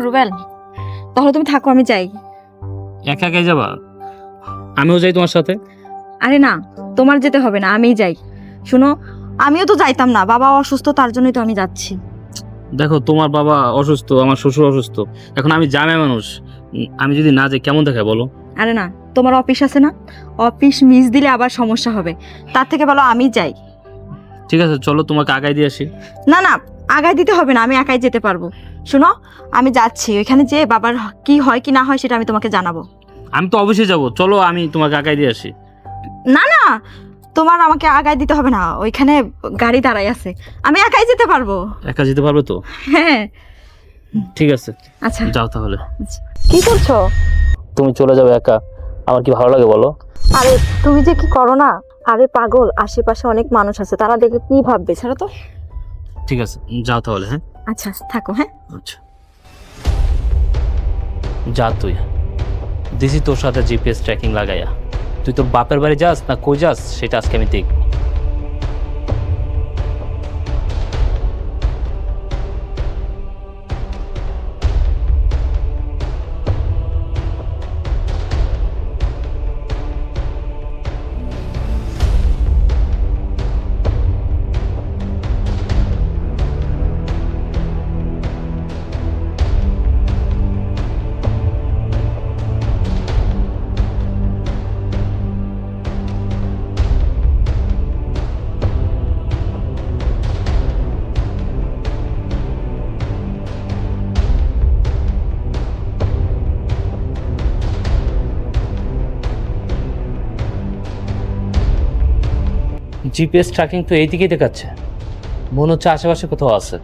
রুবেল, তাহলে তুমি থাকো, আমি যাই। একা একাই যাবা? আমিও যাই তোমার সাথে। আরে না, তোমার যেতে হবে না, আমিই যাই। শুনো, আমিও তো যাইতাম না, বাবা অসুস্থ, তার জন্যই তো আমি যাচ্ছি। দেখো, তোমার বাবা অসুস্থ, আমার শ্বশুর অসুস্থ, এখন আমি জামাই মানুষ, আমি যদি না যাই কেমন দেখায় বলো? আরে না, তোমার অফিস আছে না, অফিস মিস দিলে আবার সমস্যা হবে, তার থেকে ভালো আমি যাই। ঠিক আছে, চলো তোমাকে আগাই দিয়ে আসি। না না, আগায় দিতে হবে না, আমি একাই যেতে পারবো। শোনো, আমি যাচ্ছি, ওইখানে যে বাবার কি হয় কি না হয় সেটা আমি তোমাকে জানাবো। আমি তো অবশ্যই যাবো, চলো আমি তোমাকে আগাই দিয়ে আসি। না না, তোমার আমাকে আগায় দিতে হবে না, ওইখানে গাড়ি দাঁড়াই আছে, আমি একাই যেতে পারবো। একা যেতে পারবে তো? হ্যাঁ। ঠিক আছে, আচ্ছা, যাও তাহলে। কি করছো? তুমি চলে যাবে একা, আমার কি ভালো লাগে বলো? আরে তুমি যে কি করো না, আরে পাগল, আশেপাশে অনেক মানুষ আছে, তারা দেখে কি ভাববে, ছাড়ো তো। ঠিক আছে, যাও তাহলে। হ্যাঁ আচ্ছা থাকো। হ্যাঁ, আচ্ছা, যা তুই। দিছি তোর সাথে জিপিএস ট্র্যাকিং লাগাইয়া, তুই তোর বাপের বাড়ি যাস না কই যাস সেটা আজকে আমি দেখব। জিপিএস ট্র্যাকিং তো এইদিকেই দেখাচ্ছে, মনে হচ্ছে আশেপাশে কোথাও আছে।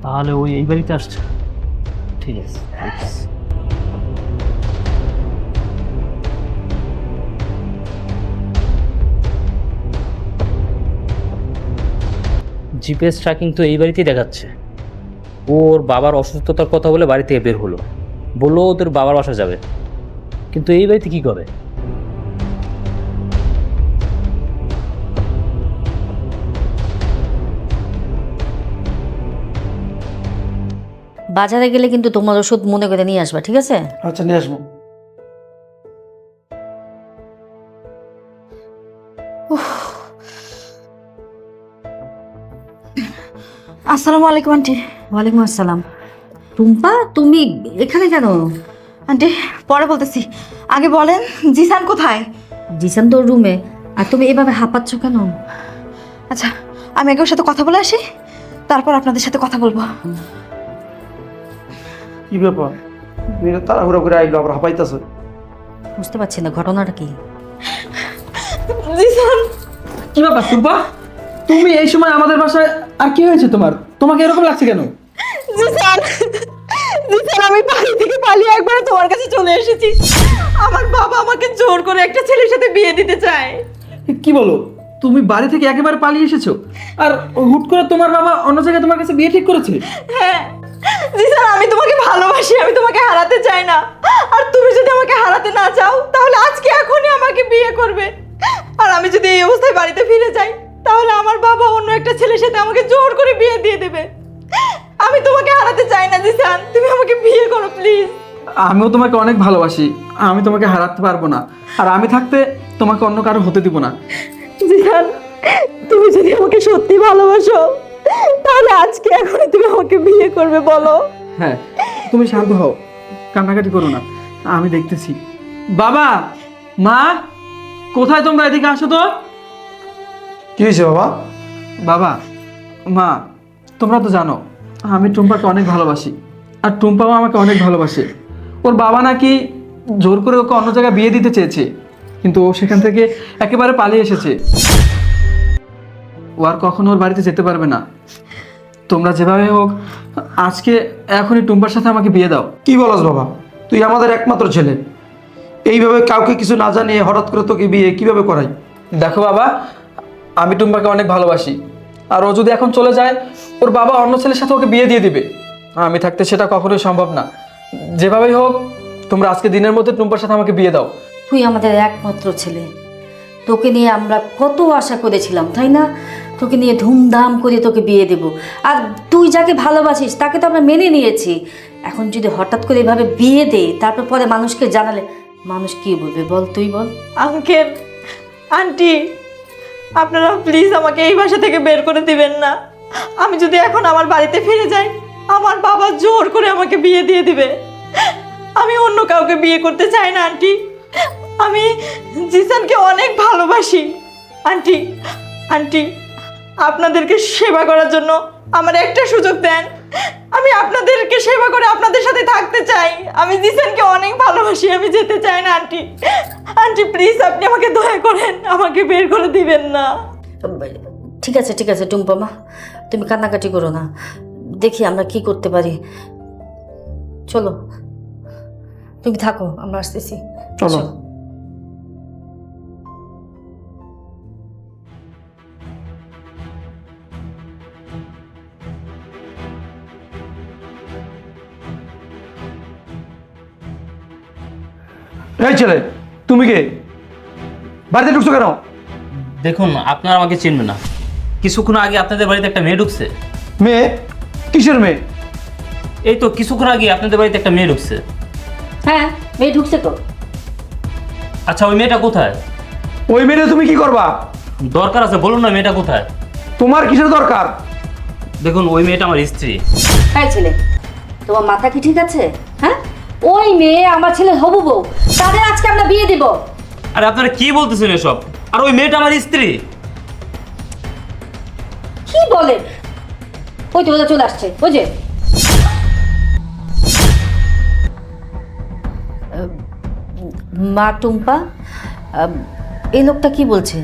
তাহলে ওই এই বাড়িতে আসছে। ঠিক আছে, জিপিএস ট্র্যাকিং তো এই বাড়িতেই দেখাচ্ছে। ওর বাবার অসুস্থতার কথা বলে বাড়ি থেকে বের হলো, বললো ওদের বাবার বাসা যাবে, কিন্তু এই বাড়িতে কি করে? বাজারে গেলে কিন্তু তোমার ওষুধ মনে করে নিয়ে আসবা, ঠিক আছে? আচ্ছা, নিয়ে আসবো। আসসালামু আলাইকুম আন্টি। ওয়ালাইকুম আসসালাম। টুম্পা, তুমি এখানে কেন? আন্টি পরে বলতেছি, আগে বলেন জিসান কোথায়? জিসান তোর রুমে, আর তুমি এভাবে হাঁপাচ্ছ কেন? আচ্ছা, আমি আগে ওর সাথে কথা বলে আসি, তারপর আপনাদের সাথে কথা বলবো। কি ব্যাপার, মেয়েরা তাড়াহুড়া করে আইলো, আবার হাঁপাইতেছে। বুঝতে পারছি না ঘটনাটা কি। জিসান, কি ব্যাপার টুম্পা, তুমি এই সময় আমাদের বাসায়? আর কি হয়েছে তোমার, তোমাকে এরকম লাগছে কেন? জিসান, জিসান, আমি বাড়ি থেকে পালিয়ে একবার তোমার কাছে চলে এসেছি। আমার বাবা আমাকে জোর করে একটা ছেলের সাথে বিয়ে দিতে চায়। কি বলো, তুমি বাড়ি থেকে একেবারে পালিয়ে এসেছো? আর হুট করে তোমার বাবা অন্য জায়গায় তোমার কাছে বিয়ে ঠিক করেছে? হ্যাঁ জিসান, আমি তোমাকে ভালোবাসি, আমি তোমাকে হারাতে চাই না। আর তুমি যদি আমাকে হারাতে না চাও তাহলে আজকে এখনই আমাকে বিয়ে করবে। আর আমি যদি এই অবস্থায় বাড়িতে ফিরে যাই তাহলে আমার বাবা অন্য একটা ছেলের সাথে আমাকে জোর করে বিয়ে দিয়ে দেবে। আমি তোমাকে হারাতে চাই না জিসান, তুমি আমাকে বিয়ে করো প্লিজ। আমিও তোমাকে অনেক ভালোবাসি, আমি তোমাকে হারাতে পারবো না, আর আমি থাকতে তোমাকে অন্য কারো হতে দিব না। জিসান, তুমি যদি আমাকে সত্যি ভালোবাসো তাহলে আজকে এখনই তুমি আমাকে বিয়ে করবে, বলো। হ্যাঁ, তুমি শান্ত হও, কান্নাকাটি করো না, আমি দেখতেছি। বাবা, মা, কোথায় তোমরা? এদিকে আসো তো। কি হয়েছে বাবা? বাবা, মা, তোমরা তো জানো আমি টুম্পাকে অনেক ভালোবাসি, আর টুম্পাও আমাকে অনেক ভালোবাসে। ওর বাবা নাকি জোর করে ওকে অন্য জায়গায় বিয়ে দিতে চেয়েছে, কিন্তু ও সেখান থেকে একেবারে পালিয়ে এসেছে। ও আর কখনো ওর বাড়িতে যেতে পারবে না। তোমরা যেভাবে হোক আজকে এখনই টুম্পার সাথে আমাকে বিয়ে দাও। কি বলস বাবা, তুই আমাদের একমাত্র ছেলে, এইভাবে কাউকে কিছু না জানিয়ে হঠাৎ করে তোকে বিয়ে কিভাবে করাই? দেখো বাবা, আমি টুম্পাকে অনেক ভালোবাসি, আর ও যদি এখন চলে যায় ওর বাবা অন্য ছেলের সাথে ওকে বিয়ে দিয়ে দিবে। আমি থাকতে সেটা কখনোই সম্ভব না। যেভাবেই হোক তোমরা আজকে দিনের মধ্যে টুম্পার সাথে আমাকে বিয়ে দাও। তুই আমাদের একমাত্র ছেলে, তোকে নিয়ে আমরা কত আশা করেছিলাম, তাই না? তোকে নিয়ে ধুমধাম করে তোকে বিয়ে দেব, আর তুই যাকে ভালোবাসিস তাকে তো আমরা মেনে নিয়েছি। এখন যদি হঠাৎ করে এভাবে বিয়ে দে, তারপর পরে মানুষকে জানালে মানুষ কি বলবে বল, তুই বল। আঙ্কেল, আন্টি, আপনারা প্লিজ আমাকে এই বাসা থেকে বের করে দিবেন না। আমি যদি এখন আমার বাড়িতে ফিরে যাই, আমার বাবা জোর করে আমাকে বিয়ে দিয়ে দিবে। আমি অন্য কাউকে বিয়ে করতে চাই না আন্টি। আমি জিসানকে অনেক ভালোবাসি। আন্টি, আন্টি, আপনাদেরকে সেবা করার জন্য আমার একটা সুযোগ দেন। আমি আপনাদেরকে সেবা করে আপনাদের সাথে থাকতে চাই। আমি জিসানকে অনেক ভালোবাসি, আমি যেতে চাই না আন্টি। আন্টি প্লিজ, আপনি আমাকে দয়া করেন, আমাকে বের করে দিবেন না। ঠিক আছে ঠিক আছে টুম্পা মা, তুমি কান্নাকাটি করো না, দেখি আমরা কি করতে পারি। চলো তুমি থাকো, আমরা আসতেছি। চলো। এই ছেলে, তুমি কে? বাড়িতে ঢুকছো কেন? দেখুন, আপনারা আমাকে চিনবেন না। কিছুক্ষণ আগে আপনাদের বাড়িতে একটা মেয়ে ঢুকছে। মেয়ে? কিসের মেয়ে? এই তো কিছুক্ষণ আগে আপনাদের বাড়িতে একটা মেয়ে ঢুকছে। হ্যাঁ, মেয়ে ঢুকছে তো। আচ্ছা, ওই মেয়েটা কোথায়? ওই মেয়ে তুমি কি করবা? দরকার আছে, বলুন না মেয়েটা কোথায়? তোমার কিসের দরকার? দেখুন, ওই মেয়েটা আমার স্ত্রী। হ্যাঁ ছেলে, তোমার মাথা কি ঠিক আছে? হ্যাঁ, ওই মেয়ে আমার ছেলে হবু বউ, তাদের আজকে আমরা বিয়ে দিব। আরে আপনারা কি বলতেছেন এসব? আর ওই মেয়েটা আমার স্ত্রী। কি বলে? ওই তো ওরা চলে আসছে, ওই যে। মা টুম্পা, এই লোকটা কি বলছে?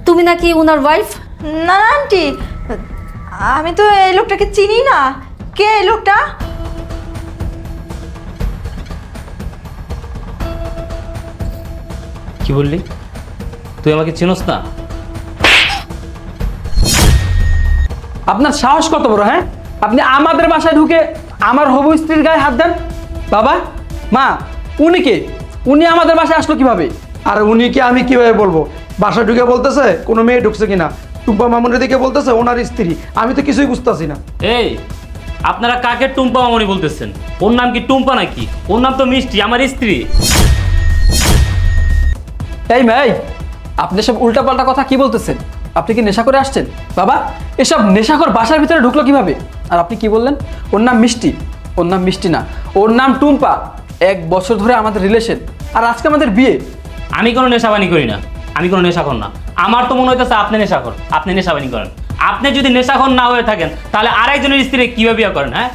তুমি নাকি ওনার ওয়াইফ? না না আন্টি, আমি তো এই লোকটাকে চিনি না। কে এই লোকটা? কি বললি? তুই আমাকে চিনোস না? আপনার সাহস কত বড়? হ্যাঁ, আপনি আমাদের বাসায় ঢুকে আমার হবু স্ত্রীর গায়ে হাত দেন? বাবা, মা, উনি কে? উনি আমাদের বাসায় আসলো কিভাবে? আর উনি কি আমি কিভাবে বলবো? বাসা ঢুকে বলতেছে কোনো মেয়ে ঢুকছে কিনা, টুম্পা মামুনের দিকে বলতেছে ওনার স্ত্রী। আমি তো কিছুই বুঝতেছি না। এই, আপনারা কাকে টুম্পা মামনি বলতেছেন? ওর নাম কি টুম্পা নাকি? ওর নাম তো মিষ্টি, আমার স্ত্রী। এই মেয়ে, আপনি সব উল্টাপাল্টা কথা কি বলতেছেন? আপনি কি নেশা করে আসছেন? বাবা, এসব নেশাখোর বাসার ভিতরে ঢুকলো কিভাবে? আর আপনি কি বললেন ওর নাম মিষ্টি? ওর নাম মিষ্টি না, ওর নাম টুম্পা। 1 বছর ধরে আমাদের রিলেশন, আর আজকে আমাদের বিয়ে। আমি কোনো নেশাবানি করি না, আমি কোনো নেশাখোর না। আমার তো মনে হইতেছে আপনি নেশাখোর, আপনি নেশাবানি করেন। আপনি যদি নেশাখোর না হয়ে থাকেন তাহলে আরেকজনের স্ত্রী কিভাবে বিয়ে করেন? হ্যাঁ,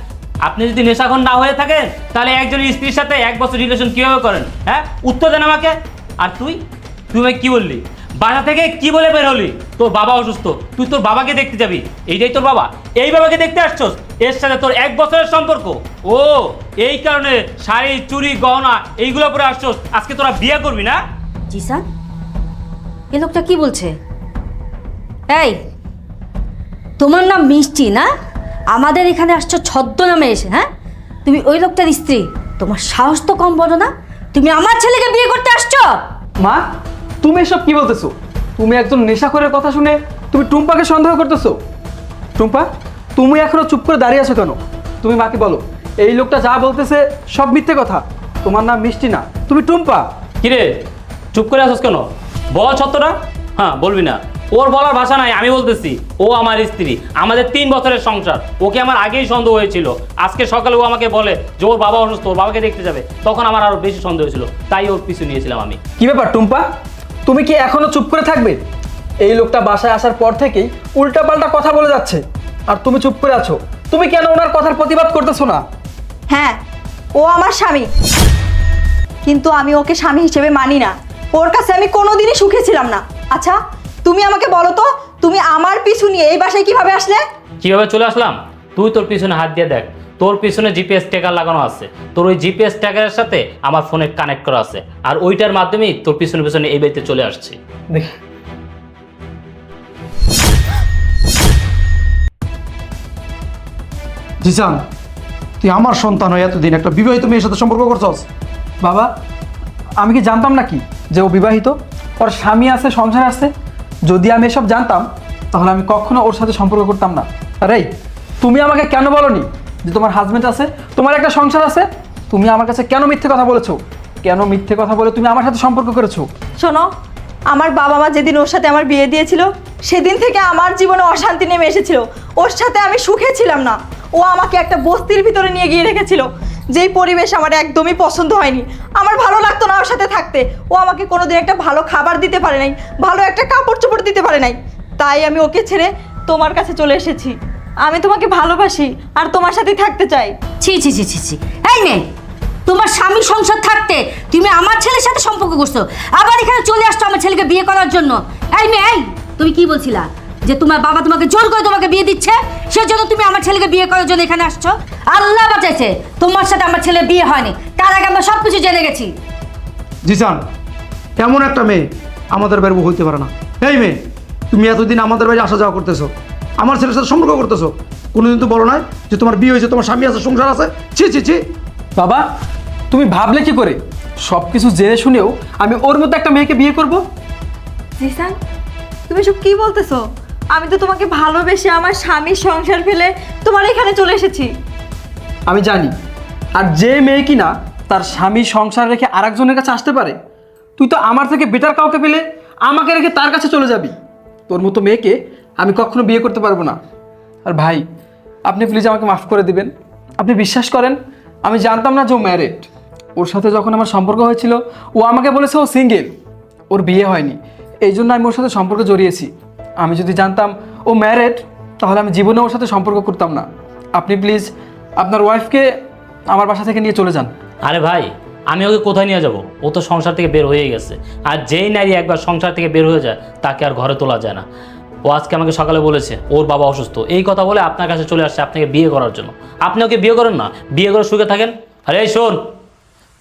আপনি যদি নেশাখোর না হয়ে থাকেন তাহলে একজনের স্ত্রীর সাথে 1 বছর রিলেশন কিভাবে করেন? হ্যাঁ, উত্তর দেন আমাকে। আর তুই ভাই কি বললি? বাসা থেকে কি বলে বের হলি? তোর বাবা অসুস্থ, তুই তোর বাবাকে দেখতে যাবি। এইটাই তোর বাবা? এই বাবাকে দেখতে আসছস? এর সাথে তোর 1 বছরের সম্পর্ক? ও, এই কারণে শাড়ি, চুড়ি, গহনা এইগুলো পরে আসছস। আজকে তোরা বিয়ে করবি না? জিসান, এই লোকটা কি বলছে? এই, তোমার নাম মিষ্টি না? আমাদের এখানে আসছো ছদ্মনামে এসে। হ্যাঁ, তুমি ওই লোকটার স্ত্রী। তোমার সাহস তো কম বড় না? তুমি আমার ছেলেকে বিয়ে করতে আসছো? মা, তুমি এসব কি বলতেছো? তুমি একজন নেশাখোরের কথা শুনে তুমি টুম্পাকে সন্দেহ করতেছো? টুম্পা, তুমি এখনো চুপ করে দাঁড়িয়ে আছো কেন? তুমি মাকে বলো এই লোকটা যা বলতেছে সব মিথ্যে কথা। তোমার নাম মিষ্টি না, তুমি টুম্পা। কিরে, চুপ করে আসছ কেন? বল সত্যটা। হ্যাঁ, বলবি না? ওর বলার ভাষা নাই, আমি বলতেছি। ও আমার স্ত্রী, আমাদের 3 বছরের সংসার। ওকে আমার আগেই সন্দেহ হয়েছিল। আজকে সকালে ও আমাকে বলে যে ওর বাবা অসুস্থ, ওর বাবাকে দেখতে যাবে। তখন আমার আরো বেশি সন্দেহ হয়েছিল, তাই ওর পিছু নিয়েছিলাম আমি। কি ব্যাপার টুম্পা, তুমি কি এখনো চুপ করে থাকবে? এই লোকটা বাসায় আসার পর থেকেই উল্টাপাল্টা কথা বলে যাচ্ছে, আর তুমি চুপ করে আছো। তুমি কেন ওনার কথার প্রতিবাদ করতেছো না? হ্যাঁ, ও আমার স্বামী, কিন্তু আমি ওকে স্বামী হিসেবে মানি না। ওর কাছে আমি কোনোদিনই সুখে ছিলাম না। আচ্ছা, তুমি আমাকে বলো তো, তুমি আমার পিছু নিয়ে এই বাসায় কিভাবে আসলে? কিভাবে চলে আসলাম? তুই তোর পিছনে হাত দিয়ে দেখ, তোর পিছনে জিপিএস ট্র্যাকার লাগানো আছে। তোর ওই জিপিএস ট্র্যাকারের সাথে আমার ফোনে কানেক্ট করা আছে, আর ওইটার মাধ্যমেই তোর পিছনে পিছনে এই বাড়িতে চলে আসছি। দেখি জিসান, তুই আমার সন্তান হয়ে এতদিন একটা বিবাহিত মেয়ের সাথে সম্পর্ক করছস? বাবা, আমি কি জানতাম নাকি যে ও বিবাহিত, ওর স্বামী আছে, সংসার আছে? যদি আমি এসব জানতাম তাহলে আমি কখনো ওর সাথে সম্পর্ক করতাম না। আরে তুমি আমাকে কেন বলনি যে তোমার হাজবেন্ড আছে, তোমার একটা সংসার আছে? তুমি আমার কাছে কেন মিথ্যে কথা বলেছো? কেন মিথ্যে কথা বলে তুমি আমার সাথে সম্পর্ক করেছো? শোনো, আমার বাবা মা যেদিন ওর সাথে আমার বিয়ে দিয়েছিল, সেদিন থেকে আমার জীবনে অশান্তি নেমে এসেছিল। ওর সাথে আমি সুখে ছিলাম না। ও আমাকে একটা বস্তির ভিতরে নিয়ে গিয়ে রেখেছিল, যেই পরিবেশ আমার একদমই পছন্দ হয়নি। আমার ভালো লাগতো না ওর সাথে থাকতে। ও আমাকে কোনোদিন একটা ভালো খাবার দিতে পারে নাই, ভালো একটা কাপড় চোপড় দিতে পারে নাই। তাই আমি ওকে ছেড়ে তোমার কাছে চলে এসেছি। আমি তোমাকে ভালোবাসি আর তোমার সাথেই থাকতে চাই। ছি ছি ছি ছি ছি, এই মেয়ে, তোমার স্বামী সংসার থাকতে তুমি আমার ছেলের সাথে সম্পর্ক করছো, আবার এখানে চলে আসছো আমার ছেলেকে বিয়ে করার জন্য। এই মেয়ে, এই তুমি কি বলছিলা যে তোমার বাবা তোমাকে জোর করে তোমাকে বিয়ে দিচ্ছে, সেজন্য তুমি আমার ছেলেকে বিয়ে করার জন্য এখানে আসছো? আল্লাহ বাঁচাইছে তোমার সাথে আমার ছেলে বিয়ে হয়নি, তার আগে আমরা সব কিছু জেনে গেছি। জিসান, এমন একটা মেয়ে আমাদের বাড়ি হইতে পারে না। এই মেয়ে, তুমি এতদিন আমাদের বাড়ি আসা যাওয়া করতেছো, আমার ছেলের সাথে সম্পর্ক করতেছো, কোনোদিন তো বলো না যে তোমার বিয়ে হয়েছে, তোমার স্বামী আছে, সংসার আছে। ছি ছি ছি। বাবা, তুমি ভাবলে কি করে সব কিছু জেনে শুনেও আমি ওর মতো একটা মেয়েকে বিয়ে করব? জিসান, তুমি সব কি বলতেছো? আমি তো তোমাকে ভালোবেসে আমার স্বামীর সংসার ফেলে তোমার এখানে চলে এসেছি। আমি জানি, আর যে মেয়ে কিনা তার স্বামী সংসার রেখে আরেকজনের কাছে আসতে পারে, তুই তো আমার থেকে বেটার কাউকে পেলে আমাকে রেখে তার কাছে চলে যাবি। তোর মতো মেয়েকে আমি কখনো বিয়ে করতে পারবো না। আর ভাই, আপনি প্লিজ আমাকে মাফ করে দিবেন। আপনি বিশ্বাস করেন, আমি জানতাম না যে ও ম্যারিড। ওর সাথে যখন আমার সম্পর্ক হয়েছিল, ও আমাকে বলেছে ও সিঙ্গেল, ওর বিয়ে হয়নি, এই জন্য আমি ওর সাথে সম্পর্ক জড়িয়েছি। আমি যদি জানতাম ও ম্যারিড, তাহলে আমি জীবনে ওর সাথে সম্পর্ক করতাম না। আপনি প্লিজ আপনার ওয়াইফকে আমার বাসা থেকে নিয়ে চলে যান। আরে ভাই, আমি ওকে কোথায় নিয়ে যাব? ও তো সংসার থেকে বের হয়ে গেছে। আর যেই নারী একবার সংসার থেকে বের হয়ে যায়, তাকে আর ঘরে তোলা যায় না। ও আজকে আমাকে সকালে বলেছে ওর বাবা অসুস্থ, এই কথা বলে আপনার কাছে চলে আসছে আপনাকে বিয়ে করার জন্য। আপনি ওকে বিয়ে করেন না, বিয়ে করে সুখে থাকেন। আরে এই শোন,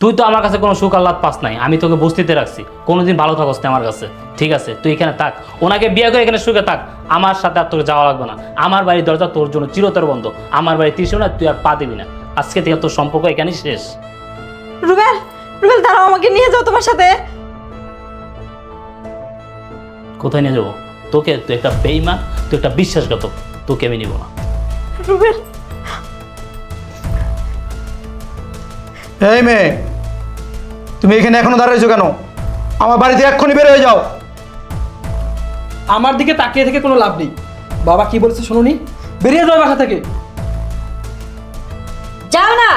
তুই তো আমার কাছে কোনো সুখ আহ্লাদ পাস নাই, আমি তোকে বস্তিতে রাখছি, কোনোদিন ভালো থাকস না আমার কাছে। ঠিক আছে, তুই এখানে থাক, ওনাকে বিয়ে করে এখানে সুখে থাক। আমার সাথে আর তোকে যাওয়া লাগবে না। আমার বাড়ির দরজা তোর জন্য চিরতর বন্ধ। আমার বাড়ি ত্রিশ না, তুই আর পা দিবি না। আজকে থেকে তোর সম্পর্ক এখানেই শেষ। রুবেল, রুবেল দাঁড়াও, আমাকে নিয়ে যাও তোমার সাথে। কোথায় নিয়ে যাবো তোকে? তুই একটা বেঈমান, তুই একটা বিশ্বাসঘাতক, তোকে আমি নিব না। রুবেল, এই মেয়ে, তুমি এখানে এখনো দাঁড়িয়েছো কেন? আমার বাড়িতে এক্ষুনি বের হয়ে যাও। আমার দিকে তাকিয়ে থেকে কোনো লাভ নেই। বাবা কি বলেছে শুনুনি? বেরিয়ে যাও বাসা থেকে। যাও না,